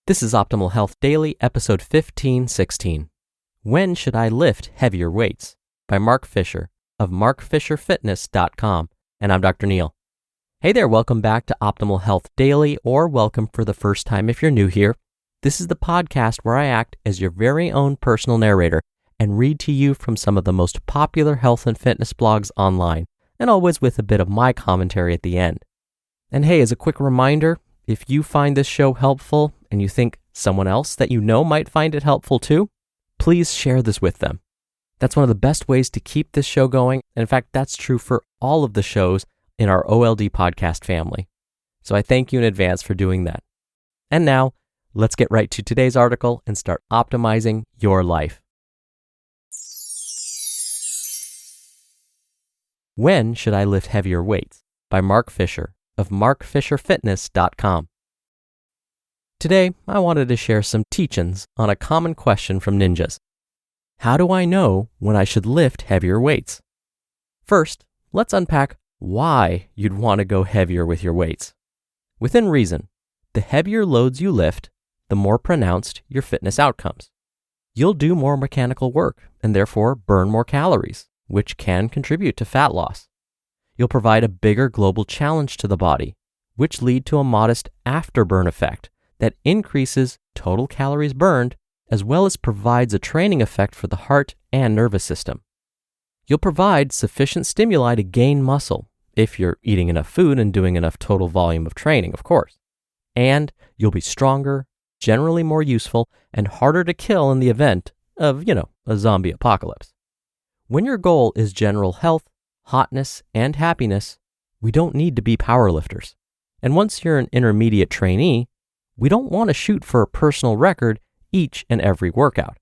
This is Optimal Health Daily, episode 1516. When Should I Lift Heavier Weights? By Mark Fisher of markfisherfitness.com. And I'm Dr. Neal. Hey there, welcome back to Optimal Health Daily, or welcome for the first time if you're new here. This is the podcast where I act as your very own personal narrator and read to you from some of the most popular health and fitness blogs online, and always with a bit of my commentary at the end. And hey, as a quick reminder, if you find this show helpful and you think someone else that you know might find it helpful too, please share this with them. That's one of the best ways to keep this show going. And in fact, that's true for all of the shows in our OLD podcast family. So I thank you in advance for doing that. And now, let's get right to today's article and start optimizing your life. When Should I Lift Heavier Weights? By Mark Fisher of markfisherfitness.com. Today, I wanted to share some teach-ins on a common question from ninjas. How do I know when I should lift heavier weights? First, let's unpack why you'd want to go heavier with your weights. Within reason, the heavier loads you lift, the more pronounced your fitness outcomes. You'll do more mechanical work and therefore burn more calories, which can contribute to fat loss. You'll provide a bigger global challenge to the body, which lead to a modest afterburn effect that increases total calories burned, as well as provides a training effect for the heart and nervous system. You'll provide sufficient stimuli to gain muscle, if you're eating enough food and doing enough total volume of training, of course. And you'll be stronger, generally more useful, and harder to kill in the event of, a zombie apocalypse. When your goal is general health, hotness, and happiness, we don't need to be powerlifters. And once you're an intermediate trainee, we don't want to shoot for a personal record each and every workout.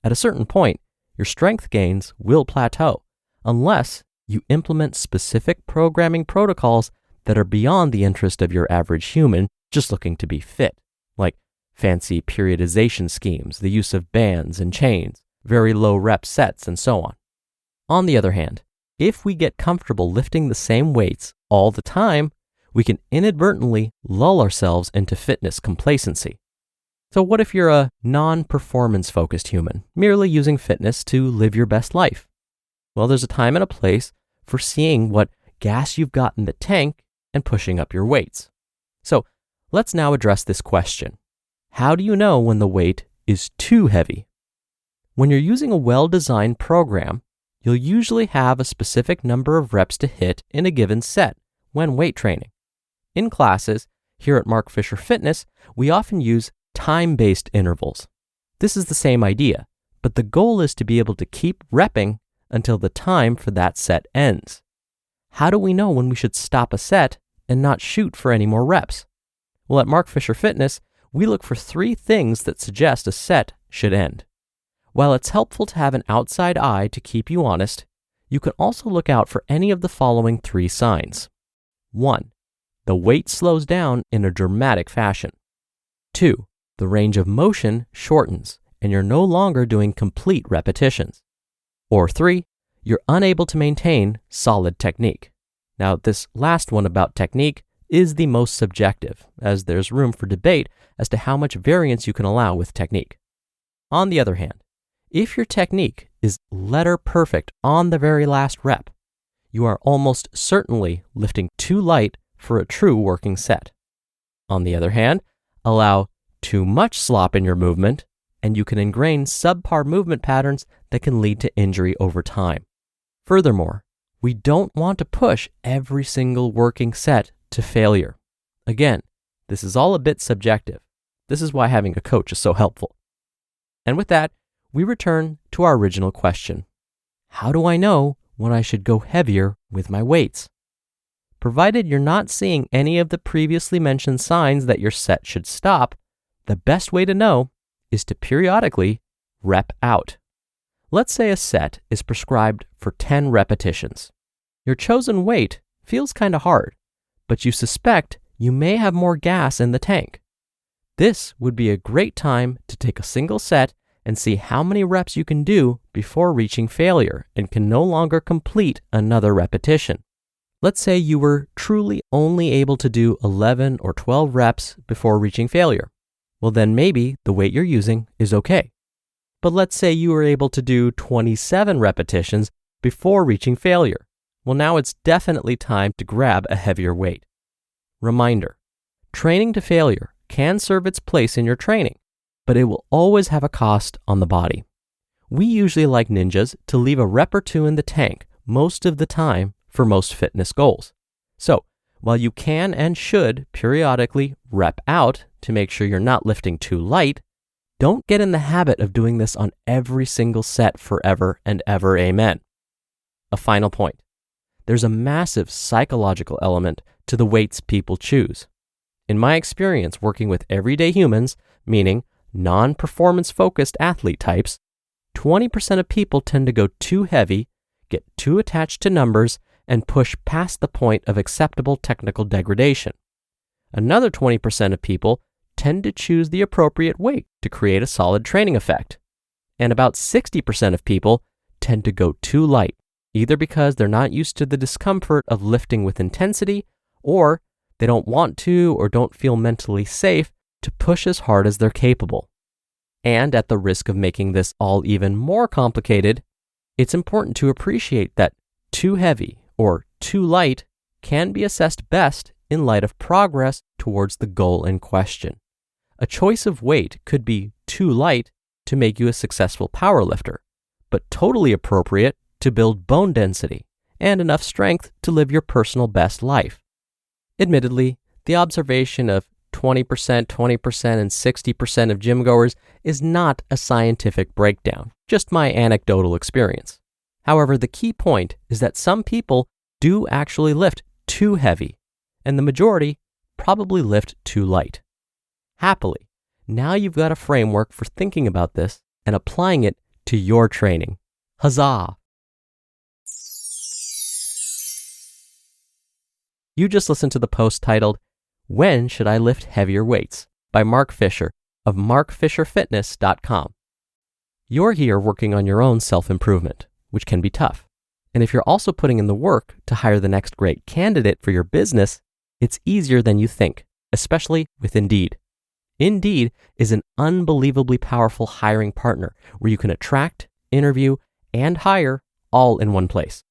At a certain point, your strength gains will plateau unless you implement specific programming protocols that are beyond the interest of your average human just looking to be fit, like fancy periodization schemes, the use of bands and chains, very low rep sets, and so on. On the other hand, if we get comfortable lifting the same weights all the time, we can inadvertently lull ourselves into fitness complacency. So what if you're a non-performance focused human, merely using fitness to live your best life? Well, there's a time and a place for seeing what gas you've got in the tank and pushing up your weights. So let's now address this question. How do you know when the weight is too heavy? When you're using a well-designed program, you'll usually have a specific number of reps to hit in a given set when weight training. In classes, here at Mark Fisher Fitness, we often use time-based intervals. This is the same idea, but the goal is to be able to keep repping until the time for that set ends. How do we know when we should stop a set and not shoot for any more reps? Well, at Mark Fisher Fitness, we look for 3 things that suggest a set should end. While it's helpful to have an outside eye to keep you honest, you can also look out for any of the following 3 signs. 1. The weight slows down in a dramatic fashion. 2. The range of motion shortens and you're no longer doing complete repetitions. Or 3. You're unable to maintain solid technique. Now, this last one about technique is the most subjective, as there's room for debate as to how much variance you can allow with technique. On the other hand, if your technique is letter perfect on the very last rep, you are almost certainly lifting too light for a true working set. On the other hand, allow too much slop in your movement, and you can ingrain subpar movement patterns that can lead to injury over time. Furthermore, we don't want to push every single working set to failure. Again, this is all a bit subjective. This is why having a coach is so helpful. And with that, we return to our original question. How do I know when I should go heavier with my weights? Provided you're not seeing any of the previously mentioned signs that your set should stop, the best way to know is to periodically rep out. Let's say a set is prescribed for 10 repetitions. Your chosen weight feels kind of hard, but you suspect you may have more gas in the tank. This would be a great time to take a single set and see how many reps you can do before reaching failure and can no longer complete another repetition. Let's say you were truly only able to do 11 or 12 reps before reaching failure. well then maybe the weight you're using is okay. But let's say you were able to do 27 repetitions before reaching failure. Well, now it's definitely time to grab a heavier weight. Reminder, training to failure can serve its place in your training, but it will always have a cost on the body. We usually like ninjas to leave a rep or two in the tank most of the time for most fitness goals. So, while you can and should periodically rep out to make sure you're not lifting too light, don't get in the habit of doing this on every single set forever and ever, amen. A final point. There's a massive psychological element to the weights people choose. In my experience working with everyday humans, meaning non-performance focused athlete types, 20% of people tend to go too heavy, get too attached to numbers, and push past the point of acceptable technical degradation. Another 20% of people tend to choose the appropriate weight to create a solid training effect. And about 60% of people tend to go too light, either because they're not used to the discomfort of lifting with intensity, or they don't want to or don't feel mentally safe to push as hard as they're capable. And at the risk of making this all even more complicated, it's important to appreciate that too heavy or too light can be assessed best in light of progress towards the goal in question. A choice of weight could be too light to make you a successful powerlifter, but totally appropriate to build bone density and enough strength to live your personal best life. Admittedly, the observation of 20%, 20%, and 60% of gym goers is not a scientific breakdown, just my anecdotal experience. However, the key point is that some people do actually lift too heavy, and the majority probably lift too light. Happily, now you've got a framework for thinking about this and applying it to your training. Huzzah! You just listened to the post titled, "When Should I Lift Heavier Weights?" by Mark Fisher of markfisherfitness.com. You're here working on your own self-improvement, which can be tough. And if you're also putting in the work to hire the next great candidate for your business, it's easier than you think, especially with Indeed. Indeed is an unbelievably powerful hiring partner where you can attract, interview, and hire all in one place.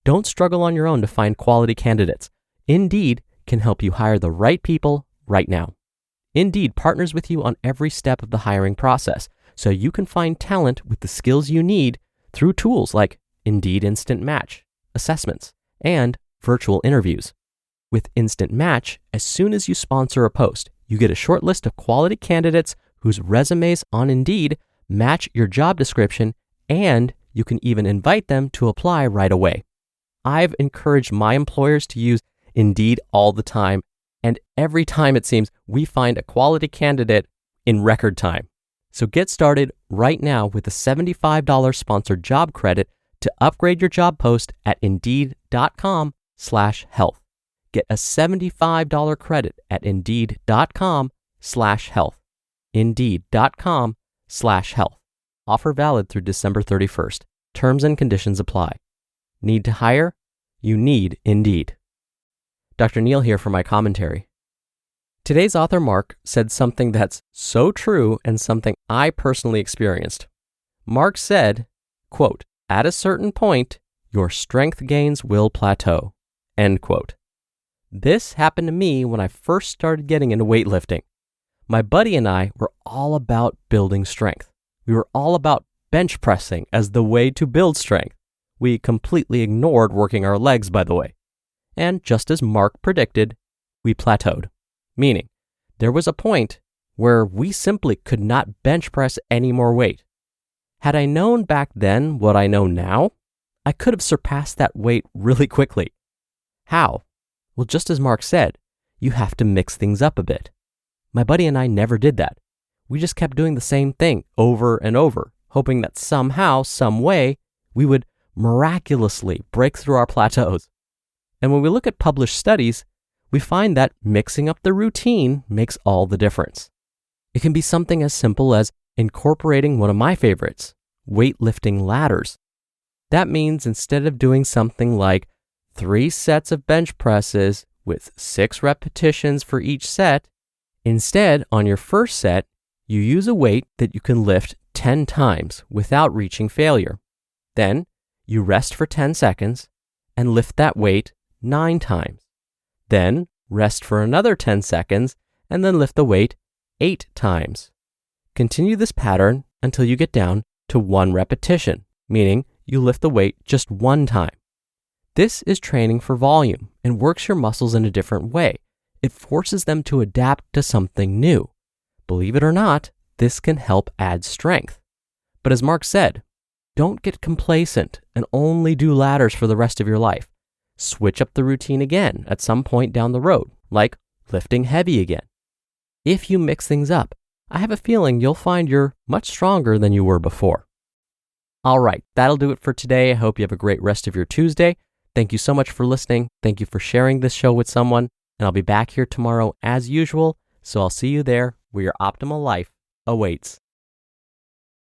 Don't struggle on your own to find quality candidates. Indeed can help you hire the right people right now. Indeed partners with you on every step of the hiring process, so you can find talent with the skills you need through tools like Indeed Instant Match, assessments, and virtual interviews. With Instant Match, as soon as you sponsor a post, you get a short list of quality candidates whose resumes on Indeed match your job description, and you can even invite them to apply right away. I've encouraged my employers to use Indeed all the time, and every time it seems we find a quality candidate in record time. So get started right now with a $75 sponsored job credit to upgrade your job post at Indeed.com/health. Get a $75 credit at Indeed.com/health. Indeed.com/health. Offer valid through December 31st. Terms and conditions apply. Need to hire? You need Indeed. Dr. Neal here for my commentary. Today's author Mark said something that's so true and something I personally experienced. Mark said, quote, "At a certain point, your strength gains will plateau," end quote. This happened to me when I first started getting into weightlifting. My buddy and I were all about building strength. We were all about bench pressing as the way to build strength. We completely ignored working our legs, by the way. And just as Mark predicted, we plateaued. Meaning, there was a point where we simply could not bench press any more weight. Had I known back then what I know now, I could have surpassed that weight really quickly. How? Well, just as Mark said, you have to mix things up a bit. My buddy and I never did that. We just kept doing the same thing over and over, hoping that somehow, some way, we would miraculously break through our plateaus. And when we look at published studies, we find that mixing up the routine makes all the difference. It can be something as simple as incorporating one of my favorites, weightlifting ladders. That means instead of doing something like 3 sets of bench presses with 6 repetitions for each set, instead, on your first set, You use a weight that you can lift 10 times without reaching failure. Then you rest for 10 seconds and lift that weight 9 times. Then rest for another 10 seconds and then lift the weight 8 times. Continue this pattern until you get down to 1 repetition, meaning you lift the weight just 1 time. This is training for volume and works your muscles in a different way. It forces them to adapt to something new. Believe it or not, this can help add strength. But as Mark said, don't get complacent and only do ladders for the rest of your life. Switch up the routine again at some point down the road, like lifting heavy again. If you mix things up, I have a feeling you'll find you're much stronger than you were before. All right, that'll do it for today. I hope you have a great rest of your Tuesday. Thank you so much for listening. Thank you for sharing this show with someone. And I'll be back here tomorrow as usual. So I'll see you there where your optimal life awaits.